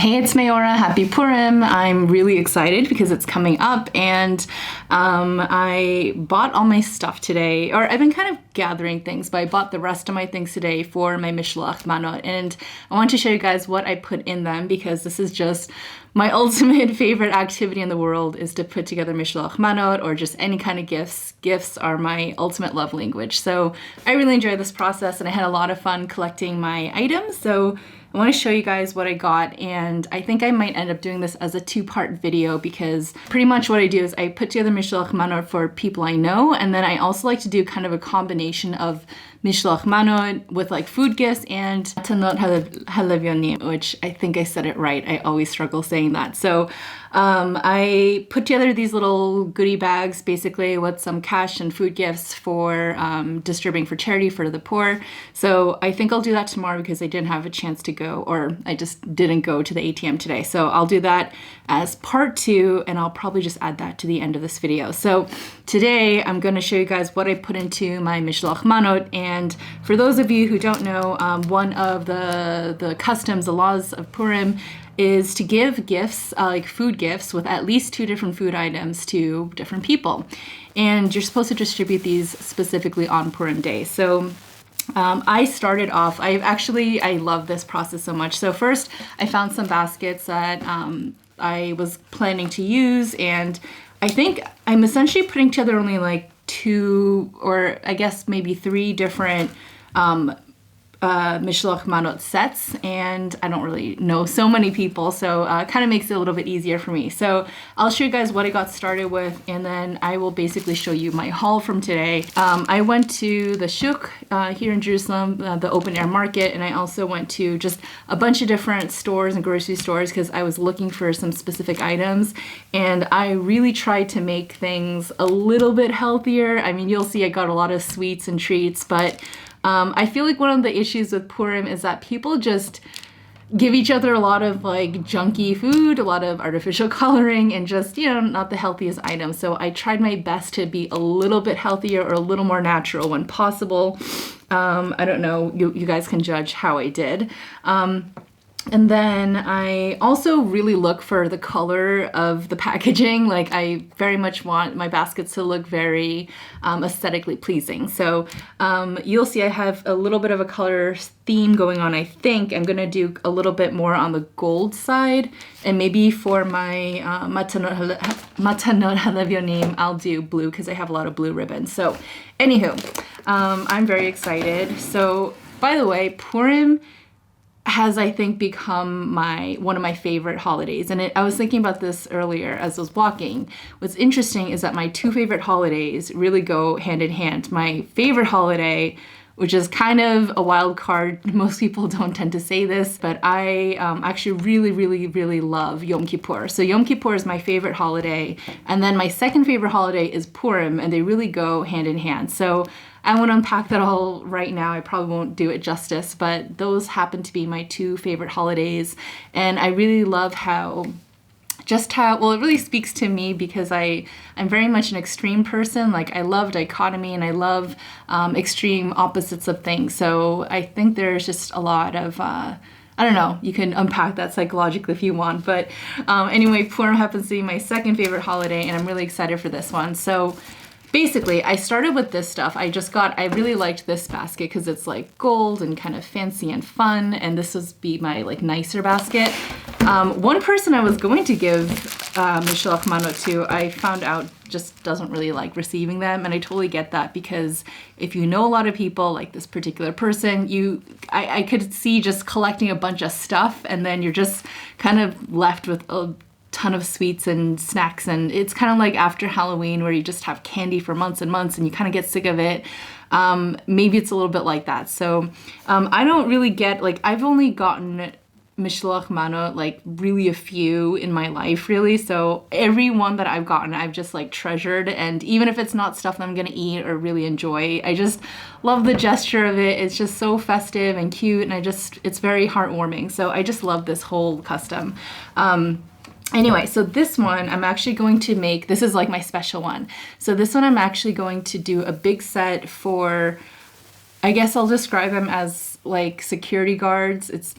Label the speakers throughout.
Speaker 1: Hey, it's Meorah. Happy Purim. I'm really excited because it's coming up, and I bought all my stuff today, or I've been kind of gathering things, but I bought the rest of my things today for my Mishloach Manot, and I want to show you guys what I put in them because this is just my ultimate favorite activity in the world is to put together Mishloach Manot or just any kind of gifts. Gifts are my ultimate love language. So I really enjoyed this process and I had a lot of fun collecting my items. So I want to show you guys what I got, and I think I might end up doing this as a two-part video because pretty much what I do is I put together Mishloach Manot for people I know, and then I also like to do kind of a combination of Mishloach Manot with like food gifts and Matanot Halavyonim, which I think I said it right. I always struggle saying that. So I put together these little goodie bags basically with some cash and food gifts for distributing for charity for the poor. So I think I'll do that tomorrow because I didn't have a chance to go, or I just didn't go to the ATM today. So I'll do that as part 2, and I'll probably just add that to the end of this video. So today I'm going to show you guys what I put into my Mishloach Manot. And for those of you who don't know, one of the customs, the laws of Purim, is to give gifts, like food gifts, with at least 2 different food items to different people. And you're supposed to distribute these specifically on Purim Day. So I started off, I love this process so much. So first I found some baskets that I was planning to use, and I think I'm essentially putting together only like 2 or I guess maybe 3 different Mishloach Manot sets, and I don't really know so many people, so it kind of makes it a little bit easier for me. So I'll show you guys what I got started with, and then I will basically show you my haul from today. I went to the Shuk here in Jerusalem, the open air market, and I also went to just a bunch of different stores and grocery stores because I was looking for some specific items, and I really tried to make things a little bit healthier. I mean, you'll see I got a lot of sweets and treats, but I feel like one of the issues with Purim is that people just give each other a lot of like junky food, a lot of artificial coloring, and just, you know, not the healthiest items. So I tried my best to be a little bit healthier or a little more natural when possible. I don't know, you guys can judge how I did. And then I also really look for the color of the packaging. Like I very much want my baskets to look very aesthetically pleasing. So you'll see I have a little bit of a color theme going on. I think I'm gonna do a little bit more on the gold side, and maybe for my Matanot Halavyonim I'll do blue because I have a lot of blue ribbons. So anywho, I'm very excited. So by the way, Purim has, I think, become one of my favorite holidays. And I was thinking about this earlier as I was walking. What's interesting is that my 2 favorite holidays really go hand in hand. My favorite holiday, which is kind of a wild card, most people don't tend to say this, but I actually really love Yom Kippur. So Yom Kippur is my favorite holiday. And then my second favorite holiday is Purim, and they really go hand in hand. So I won't unpack that all right now. I probably won't do it justice, but those happen to be my 2 favorite holidays. And I really love how, well, it really speaks to me because I'm very much an extreme person. Like I love dichotomy and I love extreme opposites of things. So I think there's just a lot of, I don't know, you can unpack that psychologically if you want. But anyway, Purim happens to be my second favorite holiday, and I'm really excited for this one. So basically, I started with this stuff. I really liked this basket because it's like gold and kind of fancy and fun, and this would be my like nicer basket. One person I was going to give Mishloach Manot to, I found out just doesn't really like receiving them, and I totally get that because if you know a lot of people, like this particular person, I could see just collecting a bunch of stuff, and then you're just kind of left with a ton of sweets and snacks, and it's kind of like after Halloween where you just have candy for months and months and you kind of get sick of it. Maybe it's a little bit like that. So I don't really get, like, I've only gotten Mishloach Manot like really a few in my life, really. So every one that I've gotten I've just like treasured, and even if it's not stuff that I'm gonna eat or really enjoy, I just love the gesture of it. It's just so festive and cute, and it's very heartwarming. So I just love this whole custom. Anyway, so this one I'm actually going to make, this is like my special one. So this one I'm actually going to do a big set for, I guess I'll describe them as like security guards. It's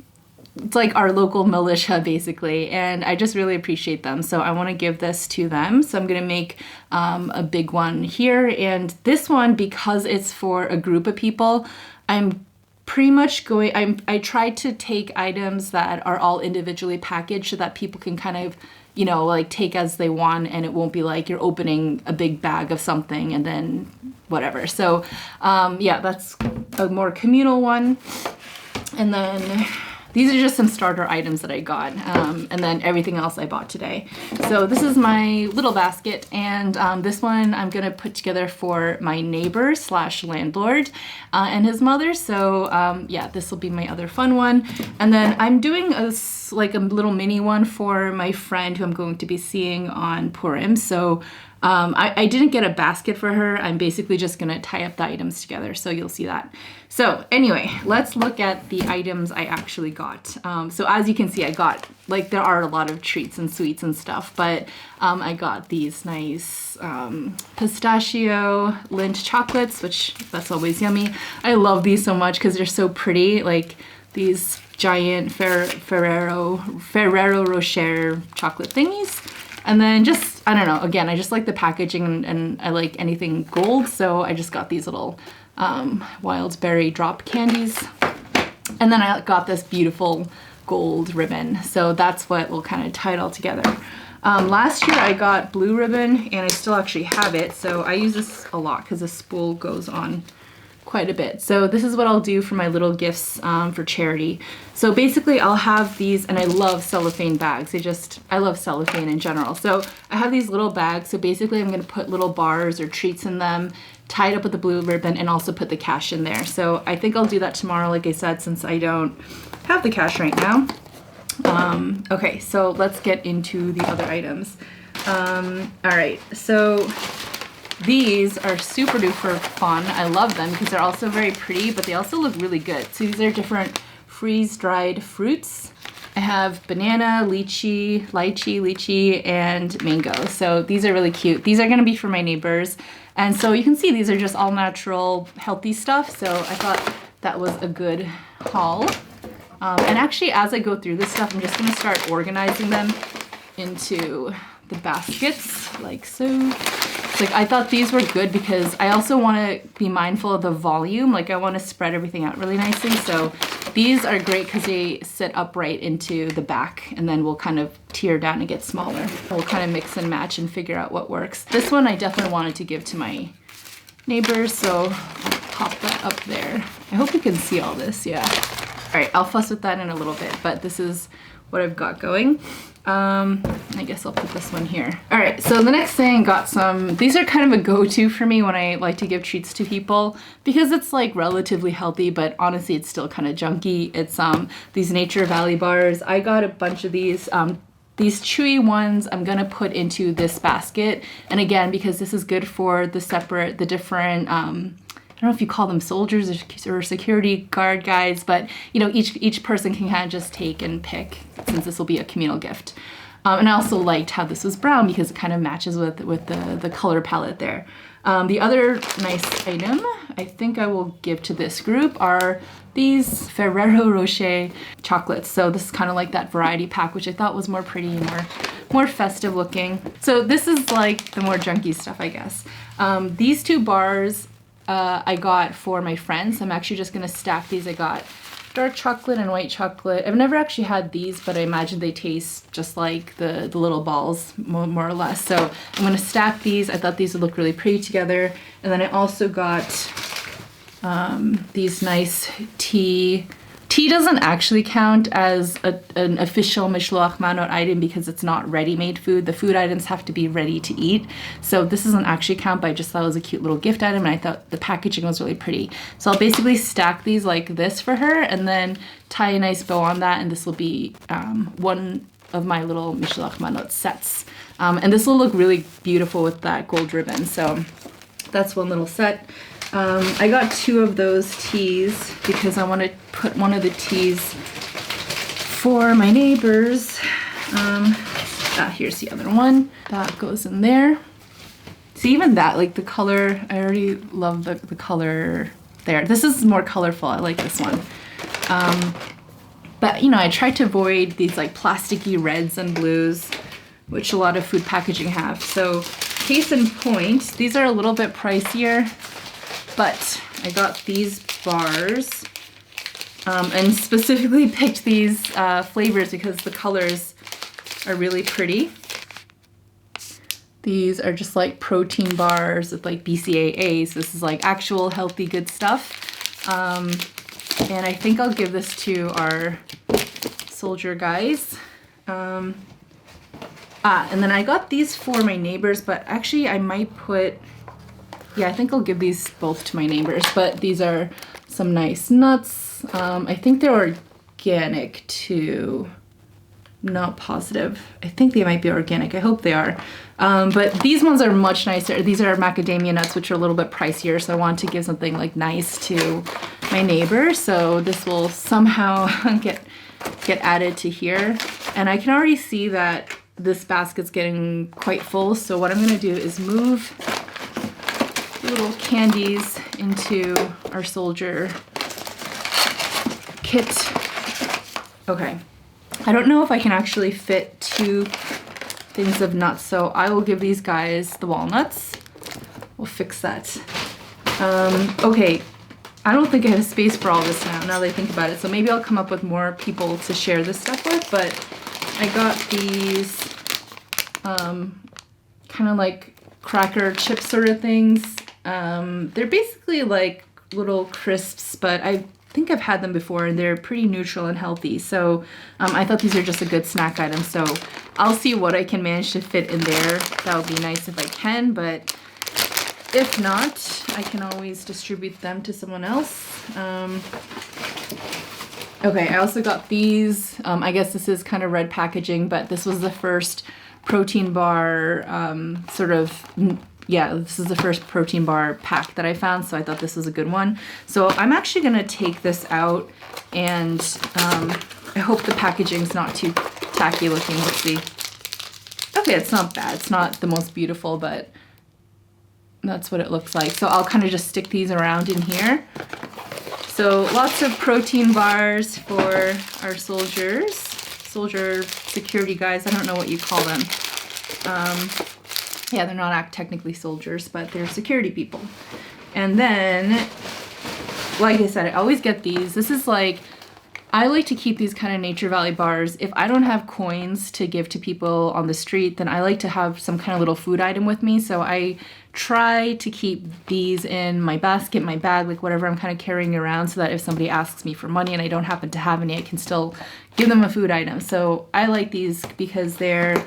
Speaker 1: it's like our local militia basically, and I just really appreciate them. So I want to give this to them. So I'm gonna make a big one here, and this one, because it's for a group of people, I'm pretty much I tried to take items that are all individually packaged so that people can kind of, you know, like take as they want, and it won't be like you're opening a big bag of something and then whatever. So yeah, that's a more communal one. And then these are just some starter items that I got, and then everything else I bought today. So this is my little basket, and this one I'm gonna put together for my neighbor / landlord and his mother. So yeah, this will be my other fun one. And then I'm doing like a little mini one for my friend who I'm going to be seeing on Purim. So I didn't get a basket for her. I'm basically just gonna tie up the items together, so you'll see that. So anyway, let's look at the items I actually got. So as you can see, I got, like, there are a lot of treats and sweets and stuff, but I got these nice pistachio Lindt chocolates, which that's always yummy. I love these so much because they're so pretty, like these giant Ferrero Rocher chocolate thingies. And then just, I don't know, again, I just like the packaging, and I like anything gold, so I just got these little wild berry drop candies. And then I got this beautiful gold ribbon, so that's what will kind of tie it all together. Last year I got blue ribbon, and I still actually have it, so I use this a lot because the spool goes on quite a bit. So this is what I'll do for my little gifts for charity. So basically I'll have these, and I love cellophane bags. I love cellophane in general. So I have these little bags. So basically I'm gonna put little bars or treats in them, tie it up with the blue ribbon, and also put the cash in there. So I think I'll do that tomorrow, like I said, since I don't have the cash right now. Okay, so let's get into the other items. All right, so these are super duper fun. I love them because they're also very pretty, but they also look really good. So these are different freeze-dried fruits. I have banana, lychee, and mango. So these are really cute. These are gonna be for my neighbors. And so you can see these are just all natural, healthy stuff. So I thought that was a good haul. And actually, as I go through this stuff, I'm just gonna start organizing them into the baskets, like so. Like, I thought these were good because I also want to be mindful of the volume. Like, I want to spread everything out really nicely. So these are great because they sit upright into the back, and then we'll kind of tear down and get smaller. We'll kind of mix and match and figure out what works. This one I definitely wanted to give to my neighbors, so I'll pop that up there. I hope you can see all this, yeah. All right, I'll fuss with that in a little bit, but this is what I've got going. I guess I'll put this one here. All right, so the next thing, got some, these are kind of a go-to for me when I like to give treats to people because it's like relatively healthy, but honestly it's still kind of junky. It's these Nature Valley bars. I got a bunch of these chewy ones I'm gonna put into this basket. And again, because this is good for the different, I don't know if you call them soldiers or security guard guys, but you know, each person can kind of just take and pick, since this will be a communal gift. And I also liked how this was brown because it kind of matches with the color palette there. The other nice item I think I will give to this group are these Ferrero Rocher chocolates. So this is kind of like that variety pack, which I thought was more pretty and more festive looking. So this is like the more junky stuff, I guess. These two bars I got for my friends. I'm actually just gonna stack these. I got dark chocolate and white chocolate. I've never actually had these, but I imagine they taste just like the little balls, more or less. So I'm gonna stack these. I thought these would look really pretty together. And then I also got these nice tea. Tea doesn't actually count as an official Mishloach Manot item because it's not ready-made food. The food items have to be ready to eat. So this doesn't actually count, but I just thought it was a cute little gift item, and I thought the packaging was really pretty. So I'll basically stack these like this for her and then tie a nice bow on that, and this will be one of my little Mishloach Manot sets. And this will look really beautiful with that gold ribbon. So that's one little set. I got two of those teas because I want to put one of the teas for my neighbors. Here's the other one. That goes in there. See, even that, like the color, I already love the color there. This is more colorful. I like this one. But you know, I tried to avoid these like plasticky reds and blues, which a lot of food packaging have. So case in point, these are a little bit pricier, but I got these bars and specifically picked these flavors because the colors are really pretty. These are just like protein bars with like BCAAs. So this is like actual healthy good stuff. And I think I'll give this to our soldier guys. And then I got these for my neighbors, but actually I might put, yeah, I think I'll give these both to my neighbors, but these are some nice nuts. I think they're organic too. Not positive. I think they might be organic. I hope they are. But these ones are much nicer. These are macadamia nuts, which are a little bit pricier. So I want to give something like nice to my neighbor. So this will somehow get added to here. And I can already see that this basket's getting quite full. So what I'm gonna do is move the little candies into our soldier kit. Okay. I don't know if I can actually fit 2 things of nuts, so I will give these guys the walnuts. We'll fix that. Okay, I don't think I have space for all this now that I think about it, so maybe I'll come up with more people to share this stuff with, but I got these kind of like cracker chip sort of things. They're basically like little crisps, but I think I've had them before and they're pretty neutral and healthy. So I thought these are just a good snack item. So I'll see what I can manage to fit in there. That would be nice if I can, but if not, I can always distribute them to someone else. Okay, I also got these. I guess this is kind of red packaging, but this was the first protein bar this is the first protein bar pack that I found, so I thought this was a good one. So I'm actually gonna take this out, and I hope the packaging's not too tacky looking. Let's see. Okay, it's not bad. It's not the most beautiful, but that's what it looks like. So I'll kind of just stick these around in here. So lots of protein bars for our soldier security guys. I don't know what you call them. Yeah, they're not technically soldiers, but they're security people. And then, like I said, I always get these. This is like, I like to keep these kind of Nature Valley bars. If I don't have coins to give to people on the street, then I like to have some kind of little food item with me. So I try to keep these in my basket, my bag, like whatever I'm kind of carrying around, so that if somebody asks me for money and I don't happen to have any, I can still give them a food item. So I like these because they're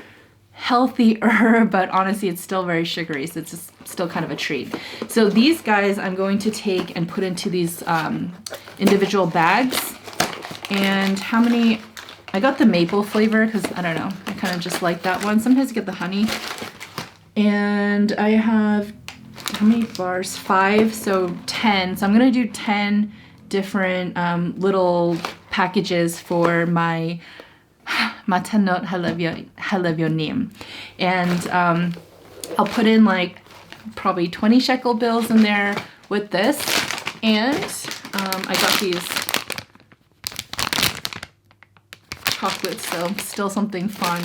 Speaker 1: healthier, but honestly it's still very sugary, so it's just still kind of a treat. So these guys I'm going to take and put into these individual bags. And how many, I got the maple flavor because I don't know, I kind of just like that one. Sometimes I get the honey. And I have, how many bars? 5, so 10. So I'm gonna do 10 different little packages for my Matanot Halevyo name. And I'll put in like probably 20 shekel bills in there with this. And I got these chocolates, so still something fun.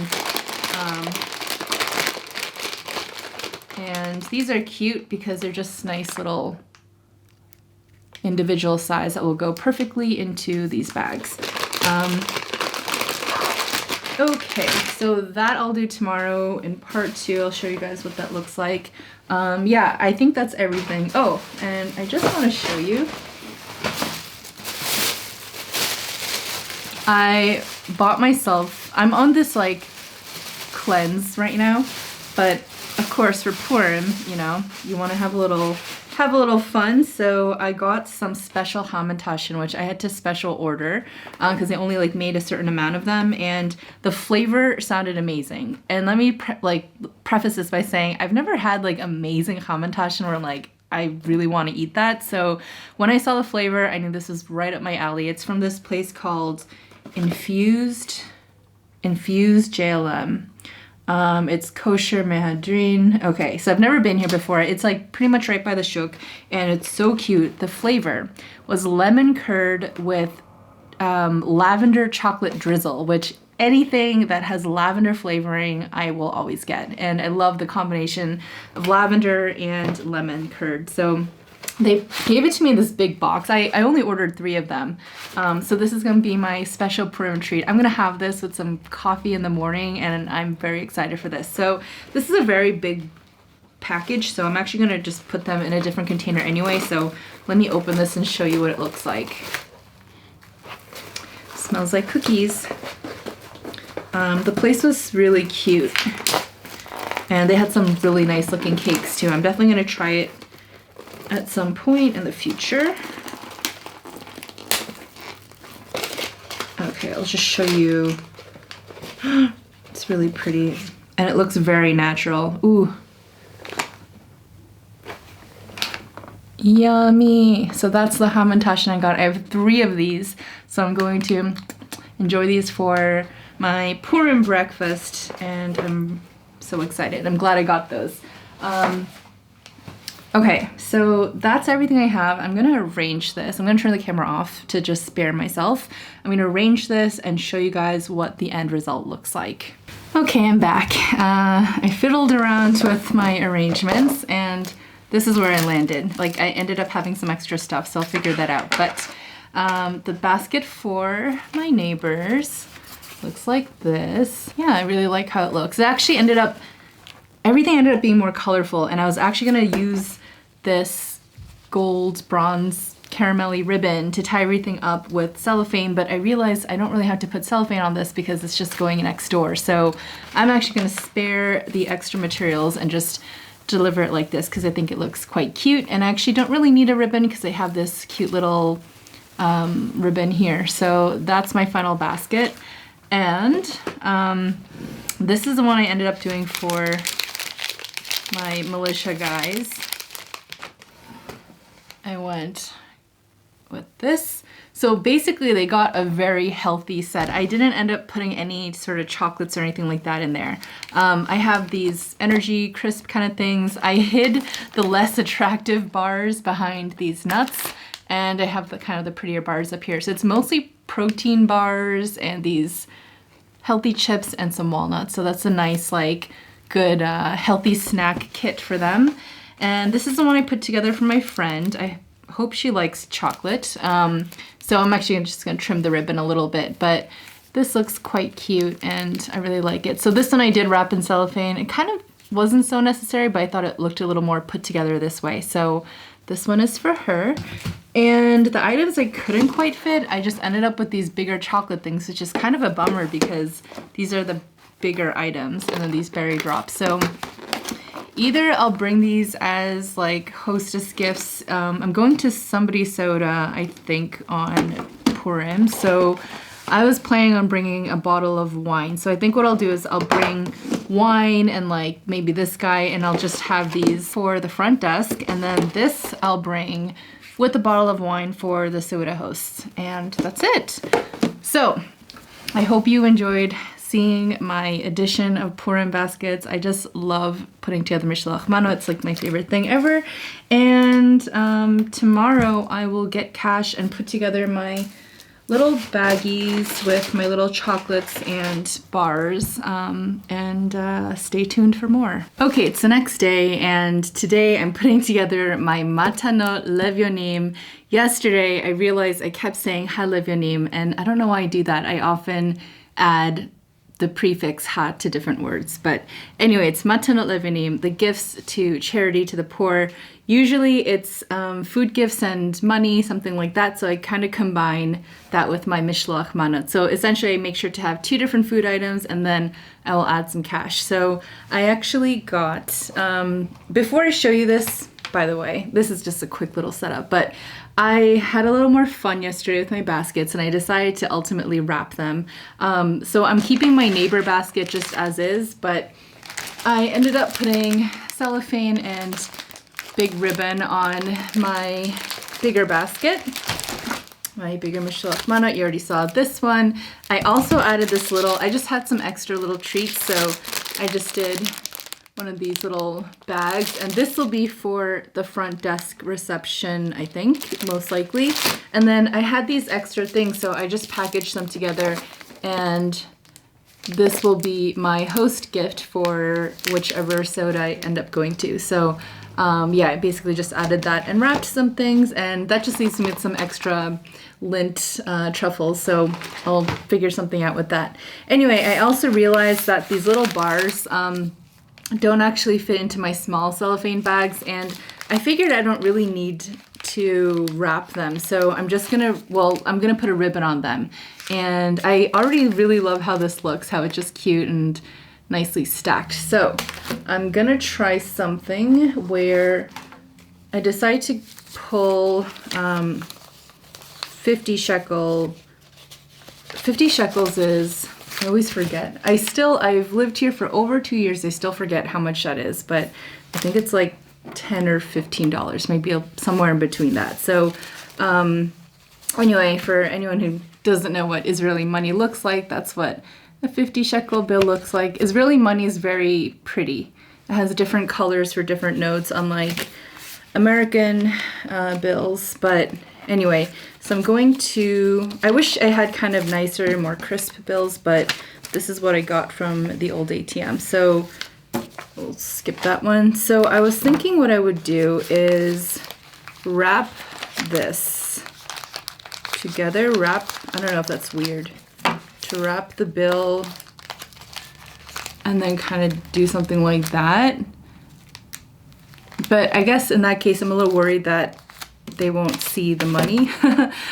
Speaker 1: And these are cute because they're just nice little individual size that will go perfectly into these bags. Okay, so that I'll do tomorrow in part 2. I'll show you guys what that looks like. Yeah, I think that's everything. Oh, and I just want to show you. I bought myself, I'm on this like cleanse right now, but of course for Purim, you know, you want to have a little fun. So I got some special hamantashen, which I had to special order because they only like made a certain amount of them, and the flavor sounded amazing. And let me preface this by saying I've never had like amazing hamantashen where like I really want to eat that. So when I saw the flavor, I knew this was right up my alley. It's from this place called Infused JLM. It's Kosher Mehadrin. Okay, so I've never been here before. It's like pretty much right by the shuk, and it's so cute. The flavor was lemon curd with lavender chocolate drizzle, which anything that has lavender flavoring, I will always get. And I love the combination of lavender and lemon curd. So they gave it to me in this big box. I only ordered 3 of them. So this is gonna be my special Purim treat. I'm gonna have this with some coffee in the morning, and I'm very excited for this. So this is a very big package, so I'm actually gonna just put them in a different container anyway. So let me open this and show you what it looks like. Smells like cookies. The place was really cute, and they had some really nice looking cakes too. I'm definitely gonna try it at some point in the future. Okay, I'll just show you. It's really pretty, and it looks very natural. Ooh. Yummy. So that's the hamantash I got. I have 3 of these, so I'm going to enjoy these for my Purim breakfast, and I'm so excited. I'm glad I got those. Okay, so that's everything I have. I'm gonna arrange this. I'm gonna turn the camera off to just spare myself. I'm gonna arrange this and show you guys what the end result looks like. Okay, I'm back. I fiddled around with my arrangements, and this is where I landed. Like, I ended up having some extra stuff, so I'll figure that out. But the basket for my neighbors looks like this. Yeah, I really like how it looks. It actually ended up, everything ended up being more colorful, and I was actually gonna use this gold, bronze, caramelly ribbon to tie everything up with cellophane, but I realized I don't really have to put cellophane on this because it's just going next door. So I'm actually gonna spare the extra materials and just deliver it like this because I think it looks quite cute, and I actually don't really need a ribbon because I have this cute little ribbon here. So that's my final basket, and this is the one I ended up doing for my militia guys. I went with this. So basically they got a very healthy set. I didn't end up putting any sort of chocolates or anything like that in there. I have these energy crisp kind of things. I hid the less attractive bars behind these nuts, and I have the kind of the prettier bars up here. So it's mostly protein bars and these healthy chips and some walnuts. So that's a nice, like, good healthy snack kit for them. And this is the one I put together for my friend. I hope she likes chocolate. So I'm actually just gonna trim the ribbon a little bit, but this looks quite cute and I really like it. So this one I did wrap in cellophane. It kind of wasn't so necessary, but I thought it looked a little more put together this way. So this one is for her. And the items I couldn't quite fit, I just ended up with these bigger chocolate things, which is kind of a bummer because these are the bigger items, and then these berry drops. So either I'll bring these as like hostess gifts. I'm going to somebody's soda, I think, on Purim. So I was planning on bringing a bottle of wine. So I think what I'll do is I'll bring wine and like maybe this guy, and I'll just have these for the front desk. And then this I'll bring with a bottle of wine for the soda hosts. And that's it. So I hope you enjoyed seeing my edition of Purim baskets. I just love putting together Mishloach Manot. It's like my favorite thing ever. And tomorrow I will get cash and put together my little baggies with my little chocolates and bars, and stay tuned for more. Okay, it's the next day, and today I'm putting together my Matanot Levyonim. Yesterday I realized I kept saying Ha Levyonim, and I don't know why I do that. I often add the prefix ha to different words. But anyway, it's Matanot Levyonim, the gifts to charity, to the poor. Usually it's food gifts and money, something like that. So I kind of combine that with my Mishloach Manot. So essentially I make sure to have 2 different food items, and then I will add some cash. So I actually got, before I show you this, by the way, this is just a quick little setup, but I had a little more fun yesterday with my baskets, and I decided to ultimately wrap them. So I'm keeping my neighbor basket just as is, but I ended up putting cellophane and big ribbon on my bigger basket, my bigger Mishloach Manot. You already saw this one. I also added this little, I just had some extra little treats, so I just did one of these little bags, and this will be for the front desk reception, I think, most likely. And then I had these extra things, so I just packaged them together, and this will be my host gift for whichever soda I end up going to. So yeah, I basically just added that and wrapped some things, and that just leaves me with some extra lint truffles, so I'll figure something out with that. Anyway, I also realized that these little bars don't actually fit into my small cellophane bags, and I figured I don't really need to wrap them, so I'm just gonna, I'm gonna put a ribbon on them. And I already really love how this looks, how it's just cute and nicely stacked. So I'm gonna try something where I decide to pull 50 shekel. 50 shekels is, I always forget. I've lived here for over 2 years. I still forget how much that is, but I think it's like $10 or $15, maybe somewhere in between that. So anyway, for anyone who doesn't know what Israeli money looks like, that's what a 50 shekel bill looks like. Israeli money is very pretty. It has different colors for different notes, unlike American bills. But anyway, so I'm going to, I wish I had kind of nicer, more crisp bills, but this is what I got from the old ATM. So we'll skip that one. So I was thinking what I would do is wrap this together. I don't know if that's weird. To wrap the bill and then kind of do something like that. But I guess in that case, I'm a little worried that they won't see the money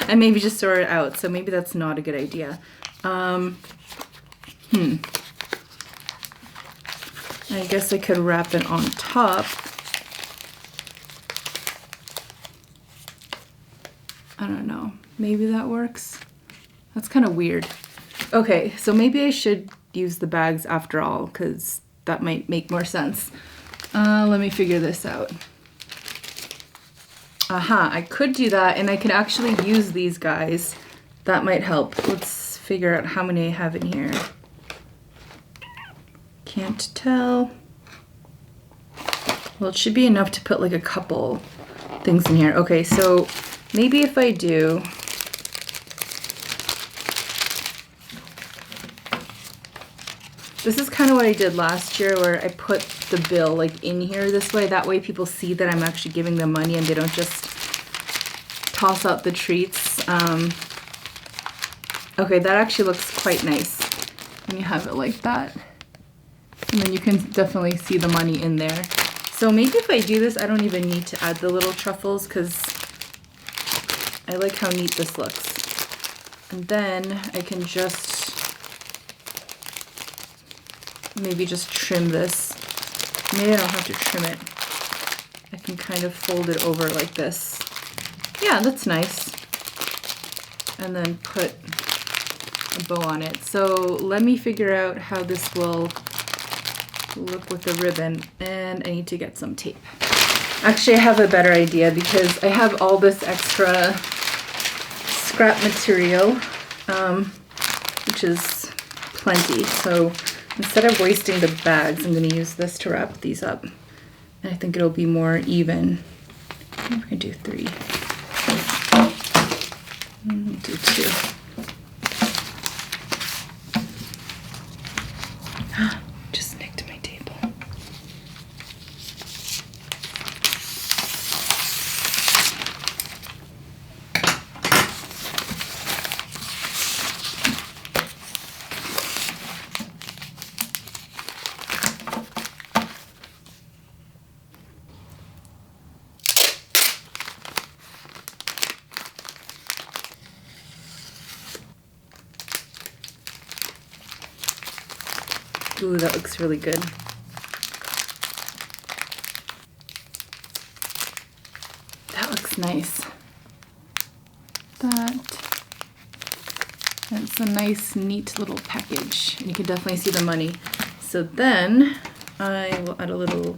Speaker 1: and maybe just throw it out. So maybe that's not a good idea. I guess I could wrap it on top. I don't know. Maybe that works. That's kind of weird. Okay, so maybe I should use the bags after all, because that might make more sense. Let me figure this out. I could do that, and I could actually use these guys. That might help. Let's figure out how many I have in here. Can't tell. Well, it should be enough to put like a couple things in here. Okay, so maybe if I do, this is kind of what I did last year, where I put the bill like in here this way. That way people see that I'm actually giving them money and they don't just toss out the treats. Okay, that actually looks quite nice when you have it like that. And then you can definitely see the money in there. So maybe if I do this, I don't even need to add the little truffles, because I like how neat this looks. And then I can just maybe just trim this. Maybe I don't have to trim it. I can kind of fold it over like this. Yeah, that's nice. And then put a bow on it. So let me figure out how this will look with the ribbon, and I need to get some tape. Actually, I have a better idea, because I have all this extra scrap material, which is plenty. So instead of wasting the bags, I'm going to use this to wrap these up. And I think it'll be more even. I'm going to do 3. Do 2. Just nicked my table. Ooh, that looks really good. That looks nice. That's a nice, neat little package. And you can definitely see the money. So then I will add a little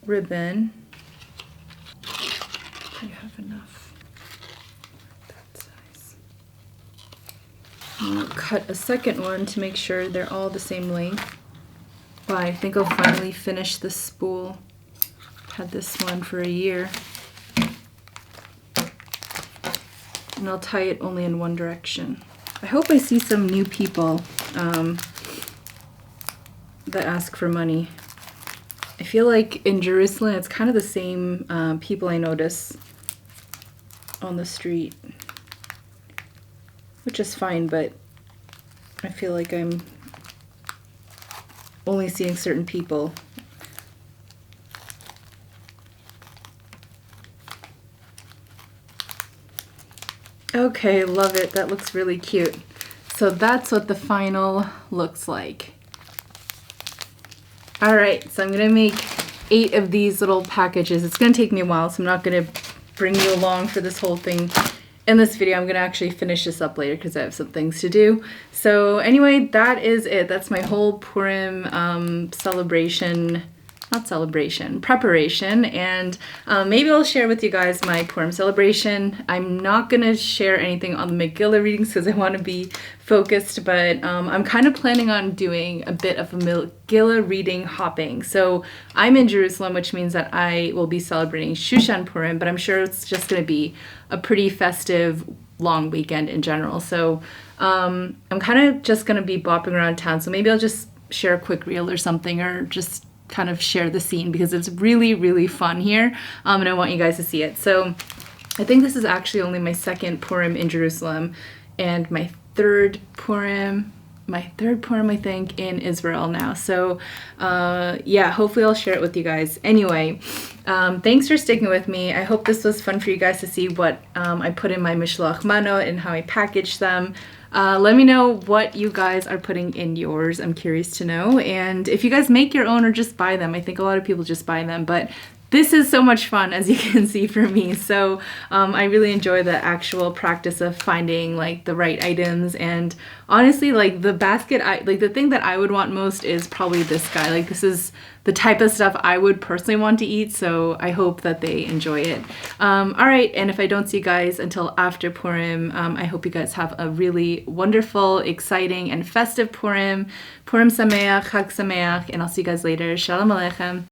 Speaker 1: ribbon. I have enough. That size. And I'll cut a second one to make sure they're all the same length. Well, I think I'll finally finish this spool. Had this one for a year. And I'll tie it only in one direction. I hope I see some new people that ask for money. I feel like in Jerusalem it's kind of the same people I notice on the street, which is fine, but I feel like I'm only seeing certain people. Okay, love it. That looks really cute. So that's what the final looks like. All right, so I'm gonna make 8 of these little packages. It's gonna take me a while, so I'm not gonna bring you along for this whole thing in this video. I'm gonna actually finish this up later because I have some things to do. So anyway, that is it. That's my whole Purim preparation, and maybe I'll share with you guys my Purim celebration. I'm not gonna share anything on the Megillah readings because I want to be focused, but I'm kind of planning on doing a bit of a Megillah reading hopping. So I'm in Jerusalem, which means that I will be celebrating Shushan Purim, but I'm sure it's just gonna be a pretty festive long weekend in general. So I'm kind of just gonna be bopping around town, so maybe I'll just share a quick reel or something, or just kind of share the scene because it's really, really fun here, and I want you guys to see it. So I think this is actually only my second Purim in Jerusalem and my third Purim I think in Israel now. So yeah, hopefully I'll share it with you guys. Anyway, thanks for sticking with me. I hope this was fun for you guys to see what I put in my Mishloach Manot and how I package them. Let me know what you guys are putting in yours. I'm curious to know. And if you guys make your own or just buy them, I think a lot of people just buy them, but this is so much fun, as you can see, for me. So I really enjoy the actual practice of finding like the right items. And honestly, like the basket, the thing that I would want most is probably this guy. Like this is the type of stuff I would personally want to eat. So I hope that they enjoy it. All right, and if I don't see you guys until after Purim, I hope you guys have a really wonderful, exciting, and festive Purim. Purim Sameach, Chag Sameach, and I'll see you guys later. Shalom Aleichem.